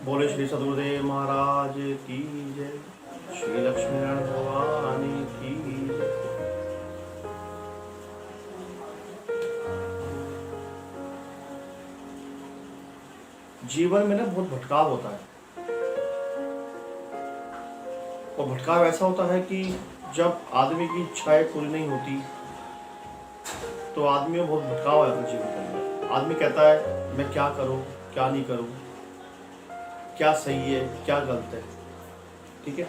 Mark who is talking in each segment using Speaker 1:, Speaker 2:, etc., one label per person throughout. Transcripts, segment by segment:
Speaker 1: बोले श्री सदगुरुदेव महाराज की जय। श्री लक्ष्मी नारायण भगवान की जय। जीवन में ना बहुत भटकाव होता है, और भटकाव ऐसा होता है कि जब आदमी की इच्छाएं पूरी नहीं होती तो आदमी में बहुत भटकाव आ जाता है जीवन के अंदर। आदमी कहता है मैं क्या करूं, क्या नहीं करूं, क्या सही है, क्या गलत है। ठीक है,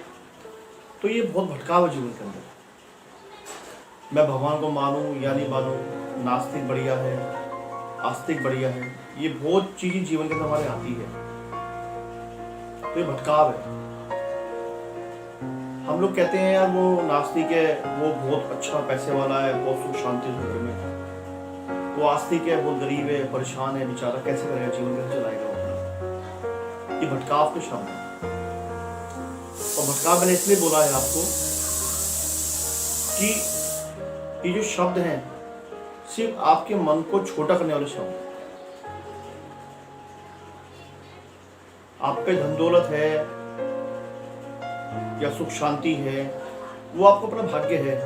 Speaker 1: तो ये बहुत भटकाव है जीवन के अंदर। मैं भगवान को मानूं या नहीं मानूं, नास्तिक बढ़िया है, आस्तिक बढ़िया है, ये बहुत चीजें जीवन के अंदर हमारे आती है, तो ये भटकाव है। हम लोग कहते हैं यार वो नास्तिक है, वो बहुत अच्छा पैसे वाला है, बहुत सुख शांति घर में। वो आस्तिक है, बहुत गरीब है, परेशान है, बेचारा कैसे करेगा, जीवन कैसे चलाएगा अपना। ये भटकाव के शब्द है, और भटकाव मैंने इसलिए बोला है आपको कि ये जो शब्द हैं सिर्फ आपके मन को छोटा करने वाले शब्द हैं। आप पे धन दौलत है या सुख शांति है, वो आपको अपना भाग्य है।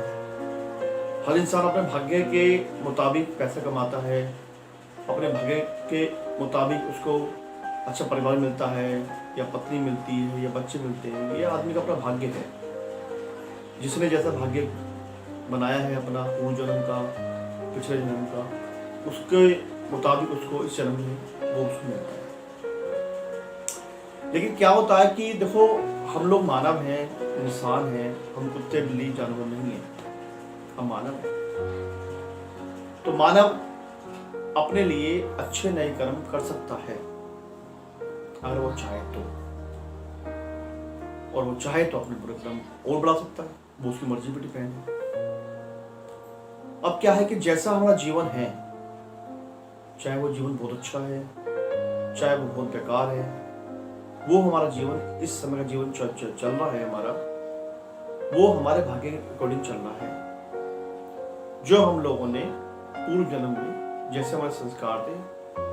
Speaker 1: हर इंसान अपने भाग्य के मुताबिक पैसा कमाता है, अपने भाग्य के मुताबिक उसको अच्छा परिवार मिलता है, या पत्नी मिलती है, या बच्चे मिलते हैं। ये आदमी का अपना भाग्य है। जिसने जैसा भाग्य बनाया है अपना पूर्व जन्म का, पिछले जन्म का, उसके मुताबिक उसको इस जन्म में वो उसको मिलता है। लेकिन क्या होता है कि देखो, हम लोग मानव हैं, इंसान हैं, हम कुत्ते बिल्ली जानवर नहीं हैं, हम मानव हैं। तो मानव अपने लिए अच्छे नए कर्म कर सकता है अगर वो चाहे तो, और वो चाहे तो अपने बुरे कर्म और बढ़ा सकता है, वो उसकी मर्जी पर डिपेंड है। अब क्या है कि जैसा हमारा जीवन है, चाहे वो जीवन बहुत अच्छा है, चाहे वो बहुत बेकार है, वो हमारा जीवन, इस समय का जीवन चल रहा है हमारा, वो हमारे भाग्य के अकॉर्डिंग चल रहा है। जो हम लोगों ने पूर्व जन्म में जैसे हमारे संस्कार थे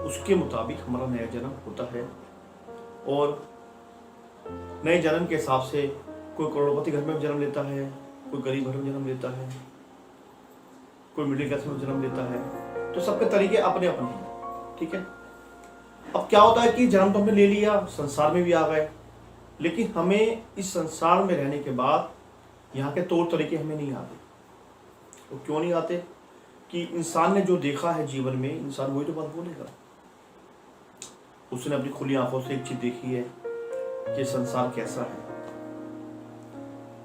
Speaker 1: उसके मुताबिक हमारा नया जन्म होता है। और नए जन्म के हिसाब से कोई करोड़पति घर में जन्म लेता है, कोई गरीब घर में जन्म लेता है, कोई मिडिल क्लास में जन्म लेता है। तो सबके तरीके अपने अपने हैं। ठीक है, अब क्या होता है कि जन्म तो हमने ले लिया, संसार में भी आ गए, लेकिन हमें इस संसार में रहने के बाद यहाँ के तौर तरीके हमें नहीं आते। तो क्यों नहीं आते? कि इंसान ने जो देखा है जीवन में, इंसान वही तो बात बोलेगा। उसने अपनी खुली आंखों से एक चीज देखी है कि संसार कैसा है,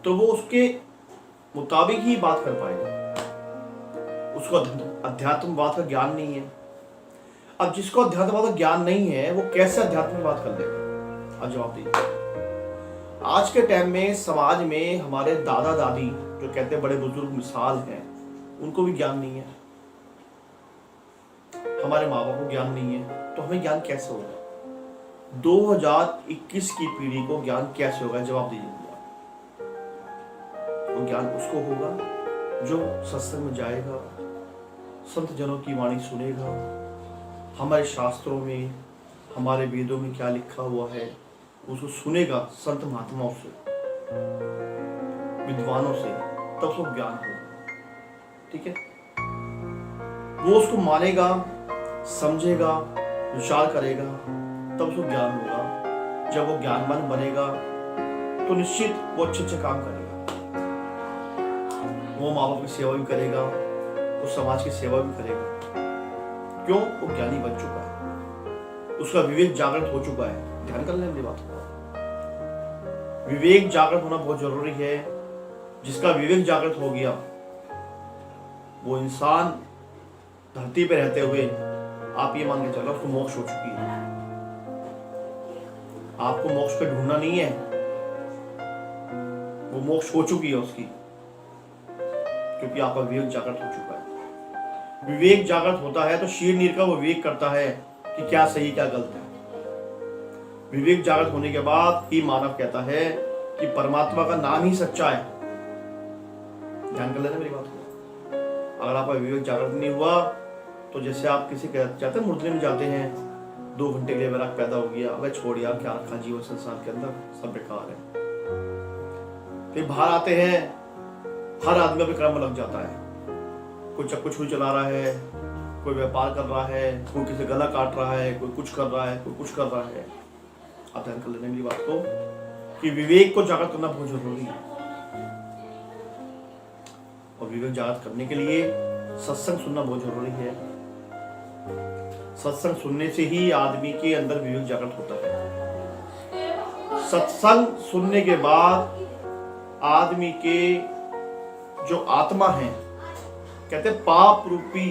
Speaker 1: तो वो उसके मुताबिक ही बात कर पाएगा। उसको अध्यात्मवाद का ज्ञान नहीं है। अब जिसको अध्यात्मवाद का ज्ञान नहीं है वो कैसे अध्यात्म की बात कर लेगा? अब जवाब दीजिए। आज के टाइम में समाज में हमारे दादा दादी जो कहते हैं बड़े बुजुर्ग मिसाल हैं, उनको भी ज्ञान नहीं है, हमारे माँ बाप को ज्ञान नहीं है, तो हमें ज्ञान कैसे होगा? 2021 की पीढ़ी को ज्ञान कैसे होगा? जवाब दीजिए। वो ज्ञान उसको होगा जो सत्संग में जाएगा, संत जनों की वाणी सुनेगा, हमारे शास्त्रों में, हमारे वेदों में क्या लिखा हुआ है उसको सुनेगा, संत महात्माओं से, विद्वानों से, तब उसको ज्ञान होगा। ठीक है, वो उसको मानेगा, समझेगा, विचार करेगा, तब उसको ज्ञान होगा। जब वो ज्ञानवान बनेगा तो निश्चित वो अच्छे अच्छे काम करेगा, वो माँ बाप की सेवा भी करेगा, वो समाज की सेवा भी करेगा। क्यों? वो ज्ञानी बन चुका है, उसका विवेक जागृत हो चुका है। ध्यान कर लें मेरी बात को, विवेक जागृत होना बहुत जरूरी है। जिसका विवेक जागृत हो गया वो इंसान धरती पे रहते हुए, आप ये मान के चलो, उसको मोक्ष हो चुकी है। आपको मोक्ष पे ढूंढना नहीं है, वो मोक्ष हो चुकी है उसकी, क्योंकि आपका विवेक जागृत हो चुका है। विवेक जागृत होता है तो शीर नीर का वो विवेक करता है कि क्या सही क्या गलत है। विवेक जागृत होने के बाद ही मानव कहता है कि परमात्मा का नाम ही सच्चा है। ध्यान कर लेना मेरी बात को। अगर आपका विवेक जागृत नहीं हुआ तो जैसे आप किसी जाते हैं, मुर्दे में जाते हैं, 2 घंटे के लिए वैराग पैदा हो गया, वह छोड़ यार क्या रखा जीवन संसार के अंदर, सब बेकार है। फिर बाहर आते हैं, हर आदमी अपने कर्म में लग जाता है, कोई चक्कू छुरी चला रहा है, कोई व्यापार कर रहा है, कोई किसी गला काट रहा है, कोई कुछ कर रहा है, कोई कुछ कर रहा है। आप ध्यान कर लेना मेरी बात को कि विवेक को जागृत करना बहुत जरूरी है, और विवेक जागृत करने के लिए सत्संग सुनना बहुत जरूरी है। सत्संग सुनने से ही आदमी के अंदर विवेक जागृत होता है। सत्संग सुनने के बाद आदमी के जो आत्मा है, कहते हैं पाप रूपी,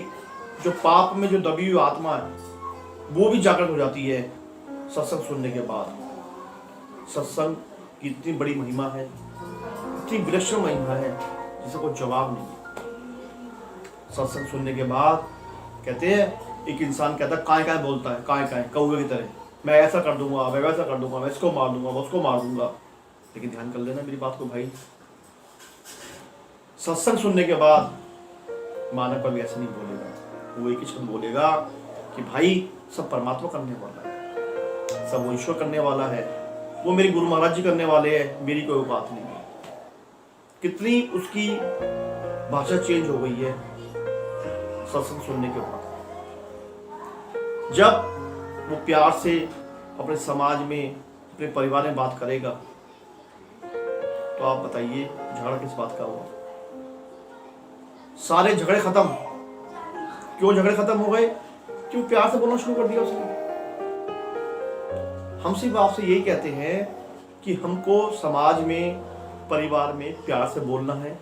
Speaker 1: जो पाप में जो दबी हुई आत्मा है वो भी जागृत हो जाती है सत्संग सुनने के बाद। सत्संग की इतनी बड़ी महिमा है, इतनी विलक्षण महिमा है जिसका कोई जवाब नहीं। सत्संग सुनने के बाद कहते हैं एक इंसान कहता है काय काय बोलता है, काय काय कौवे की तरह, मैं ऐसा कर दूंगा, मैं वैसा कर दूंगा, मैं इसको मार दूंगा, मैं उसको मार दूंगा। लेकिन ध्यान कर लेना मेरी बात को भाई, सत्संग सुनने के बाद मानव कभी ऐसा नहीं बोलेगा। वो एक ही शब्द बोलेगा कि भाई सब परमात्मा करने वाला है, सब वो ईश्वर करने वाला है, वो मेरे गुरु महाराज जी करने वाले हैं, मेरी कोई बात नहीं है। कितनी उसकी भाषा चेंज हो गई है सत्संग सुनने के बाद। जब वो प्यार से अपने समाज में, अपने परिवार में बात करेगा, तो आप बताइए झगड़ा किस बात का हुआ? सारे झगड़े खत्म। क्यों झगड़े खत्म हो गए? क्यों प्यार से बोलना शुरू कर दिया उसने। हम सिर्फ आपसे यही कहते हैं कि हमको समाज में, परिवार में प्यार से बोलना है।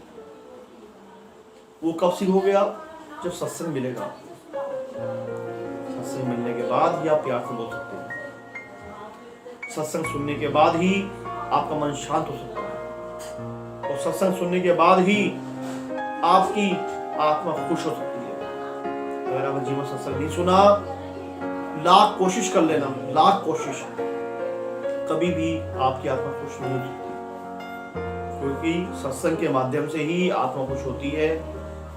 Speaker 1: वो कब सीखोगे आप? जब सत्संग मिलेगा। सत्संग मिलने के बाद ही आप प्यार से बोल सकते हैं। सत्संग सुनने के बाद ही आपका मन शांत हो सकता है, और सत्संग सुनने के बाद ही आपकी आत्मा खुश हो सकती है। अगर आप जीवन सत्संग नहीं सुना, लाख कोशिश कर लेना, लाख कोशिश, कभी भी आपकी आत्मा खुश नहीं हो सकती, क्योंकि सत्संग के माध्यम से ही आत्मा खुश होती है।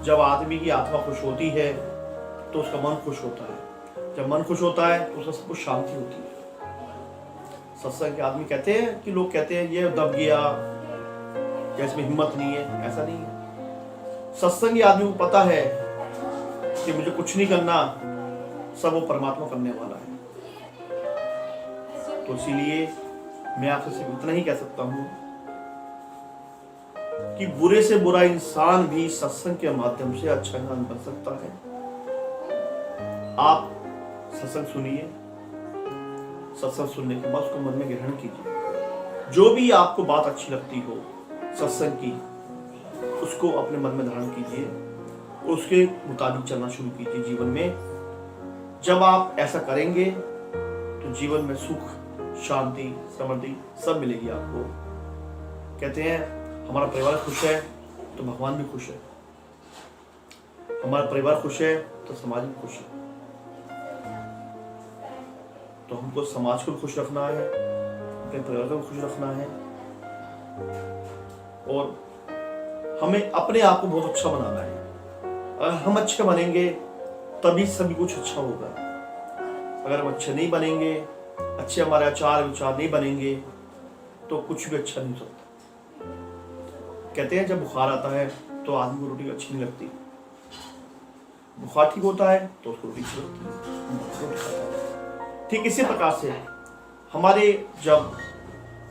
Speaker 1: जब आदमी की आत्मा खुश होती है तो उसका मन खुश होता है। जब मन खुश होता है तो उसका सब कुछ शांति होती है। सत्संग के आदमी कहते हैं कि लोग कहते हैं ये दब गया, या इसमें हिम्मत नहीं है, ऐसा नहीं है। सत्संगी आदमी को पता है कि मुझे कुछ नहीं करना, सब वो परमात्मा करने वाला है। तो इसीलिए मैं आपसे सिर्फ इतना ही कह सकता हूं कि बुरे से बुरा इंसान भी सत्संग के माध्यम से अच्छा इंसान बन सकता है। आप सत्संग सुनिए, सत्संग सुनने के बाद उसको मन में ग्रहण कीजिए। जो भी आपको बात अच्छी लगती हो सत्संग की, उसको अपने मन में धारण कीजिए और उसके मुताबिक चलना शुरू कीजिए जीवन में। जब आप ऐसा करेंगे तो जीवन में सुख, शांति, समृद्धि सब मिलेगी आपको। कहते हैं हमारा परिवार खुश है तो भगवान भी खुश है, हमारा परिवार खुश है तो समाज भी खुश है। तो हमको समाज को खुश रखना है, अपने परिवार को खुश रखना है, और हमें अपने आप को बहुत अच्छा बनाना है। अगर हम अच्छे बनेंगे तभी सभी कुछ अच्छा होगा। अगर हम अच्छे नहीं बनेंगे, अच्छे हमारे आचार विचार नहीं बनेंगे, तो कुछ भी अच्छा नहीं होता। कहते हैं जब बुखार आता है तो आदमी को रोटी अच्छी नहीं लगती, बुखार ठीक होता है तो उसको रोटी अच्छी लगती है। ठीक इसी प्रकार से हमारे जब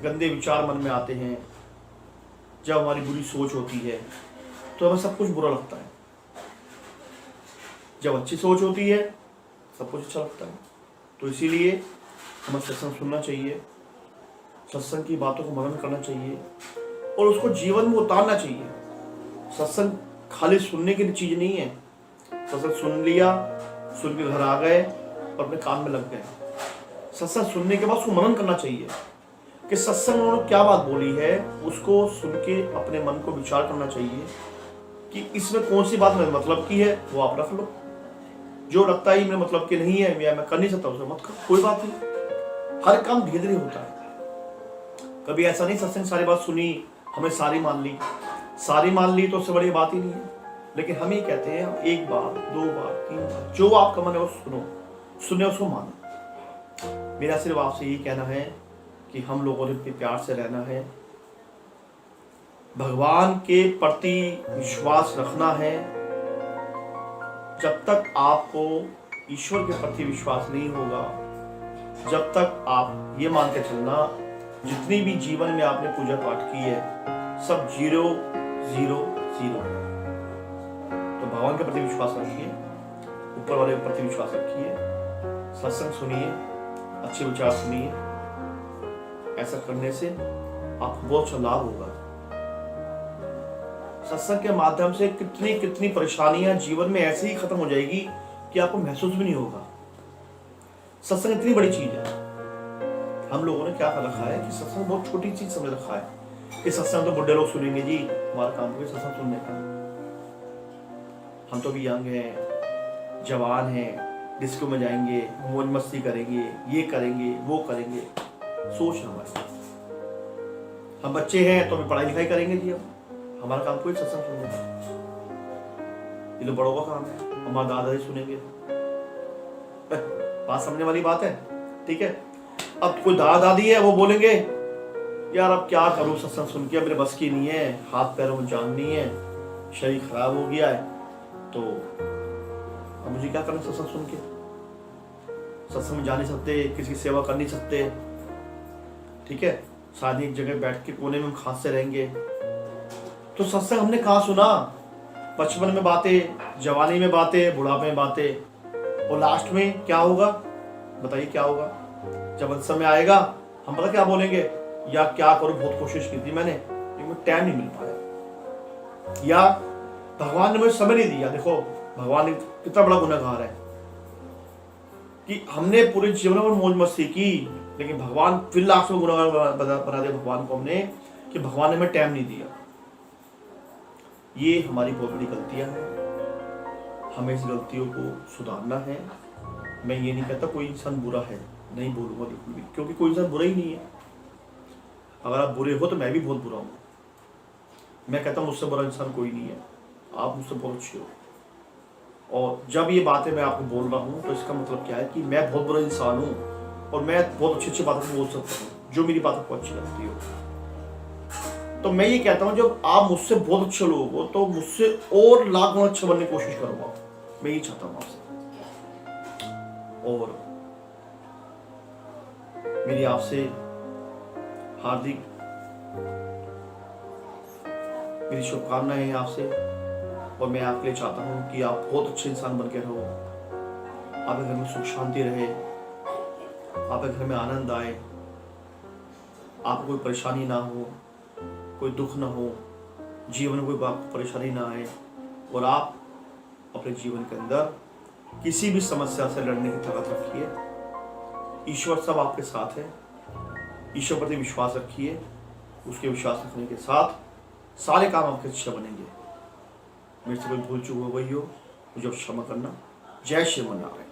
Speaker 1: गंदे विचार मन में आते हैं, जब हमारी बुरी सोच होती है, तो हमें सब कुछ बुरा लगता है। जब अच्छी सोच होती है सब कुछ अच्छा लगता है। तो इसीलिए हमें सत्संग सुनना चाहिए, सत्संग की बातों को मनन करना चाहिए और उसको जीवन में उतारना चाहिए। सत्संग खाली सुनने की चीज नहीं है। सत्संग सुन लिया, सुन के घर आ गए और अपने काम में लग गए। सत्संग सुनने के बाद उसको मनन करना चाहिए कि सत्संग में उन्होंने क्या बात बोली है, उसको सुन के अपने मन को विचार करना चाहिए कि इसमें कौन सी बात मेरे मतलब की है, वो आप रख लो। जो लगता है मेरे मतलब की नहीं है, मैं कर नहीं सकता, उसे मत करो, कोई बात नहीं। हर काम धीरे धीरे होता है। कभी ऐसा नहीं सत्संग सारी बात सुनी, हमें सारी मान ली तो उससे बड़ी बात ही नहीं है। लेकिन हम ये कहते हैं एक बार, 2 बार, 3 बार, जो आपका मन है वो सुनो, सुने उसको मानो। मेरा सिर्फ आपसे यही कहना है कि हम लोगों ने अपने प्यार से रहना है, भगवान के प्रति विश्वास रखना है। जब तक आपको ईश्वर के प्रति विश्वास नहीं होगा, जब तक आप ये मान के चलना जितनी भी जीवन में आपने पूजा पाठ की है सब 0 0 0 है। तो भगवान के प्रति विश्वास रखिए, ऊपर वाले के प्रति विश्वास रखिए, सत्संग सुनिए, अच्छे विचार सुनिए। ऐसा करने से आपको बहुत अच्छा लाभ होगा। सत्संग के माध्यम से कितनी कितनी परेशानियां जीवन में ऐसे ही खत्म हो जाएगी कि आपको महसूस भी नहीं होगा। सत्संग इतनी बड़ी चीज है। हम लोगों ने क्या कर रखा है कि सत्संग बहुत छोटी चीज समझ रखा है कि सत्संग तो बुढ़े लोग सुनेंगे जी, हमारा काम है सत्संग सुनने का। हम तो भी यंग हैं, जवान हैं, डिस्को में जाएंगे, मौज मस्ती करेंगे, ये करेंगे, वो करेंगे। सोच हमारी, हम बच्चे हैं तो भी पढ़ाई लिखाई करेंगे जी। अब हमारा काम कोई सत्संग सुनने का, ये तो बड़ों का काम है। हमारा दादाजी सुनेंगे, बात समझने वाली बात है, ठीक है। अब कोई दादा दादी है, वो बोलेंगे यार अब क्या करूं सत्संग सुन के, मेरे बस की नहीं है, हाथ पैरों में जान नहीं है, शरीर खराब हो गया है, तो अब मुझे क्या करना सत्संग सुन के। सत्संग में जा नहीं सकते, किसी की सेवा कर नहीं सकते, ठीक है। शादी एक जगह बैठ के कोने में हम खास से रहेंगे। तो सत्संग हमने कहाँ सुना? बचपन में बातें, जवानी में बातें, बुढ़ापे में बातें, और लास्ट में क्या होगा? बताइए क्या होगा? जब समय आएगा हम पता क्या बोलेंगे, या क्या करूं, बहुत कोशिश की थी मैंने लेकिन टाइम नहीं मिल पाया, या भगवान ने मुझे समय नहीं दिया। देखो भगवान कितना बड़ा गुनहगार है कि हमने पूरे जीवन में मौज मस्ती की, लेकिन भगवान फिर लास्ट में गुनहगार बना दिया भगवान को हमने, कि भगवान ने हमें टाइम नहीं दिया। ये हमारी बहुत बड़ी गलतियां हैं, हमें इस गलतियों को सुधारना है। मैं ये नहीं कहता कोई इंसान बुरा है, नहीं बोलूंगा बिल्कुल भी, क्योंकि कोई इंसान बुरा ही नहीं है। अगर आप बुरे हो तो मैं भी बहुत बुरा हूँ। मैं कहता हूँ मुझसे बुरा इंसान कोई नहीं है, आप मुझसे बहुत अच्छे हो। और जब ये बातें मैं आपको बोल रहा हूँ तो इसका मतलब क्या है कि मैं बहुत बुरा इंसान हूँ और मैं बहुत अच्छी अच्छी बातें बोल सकता हूँ जो मेरी बात आपको अच्छी लगती हो। तो मैं ये कहता हूँ जब आप मुझसे बहुत अच्छे लोग हो तो मुझसे और लाख गुना अच्छा बनने की कोशिश करूँगा, मैं ये चाहता हूँ आपसे। और मेरी आपसे हार्दिक मेरी शुभकामनाएं हैं आपसे, और मैं आपके लिए चाहता हूं कि आप बहुत अच्छे इंसान बन के रहो, आपके घर में सुख शांति रहे, आपके घर में आनंद आए, आपको कोई परेशानी ना हो, कोई दुख ना हो, जीवन में कोई परेशानी ना आए, और आप अपने जीवन के अंदर किसी भी समस्या से लड़ने की ताकत रखिए। ईश्वर सब आपके साथ है, ईश्वर प्रति विश्वास रखिए, उसके विश्वास रखने के साथ सारे काम आपके अच्छे बनेंगे। मेरे से कोई भूल चूक हो गई हो मुझे क्षमा करना। जय श्री नारायण।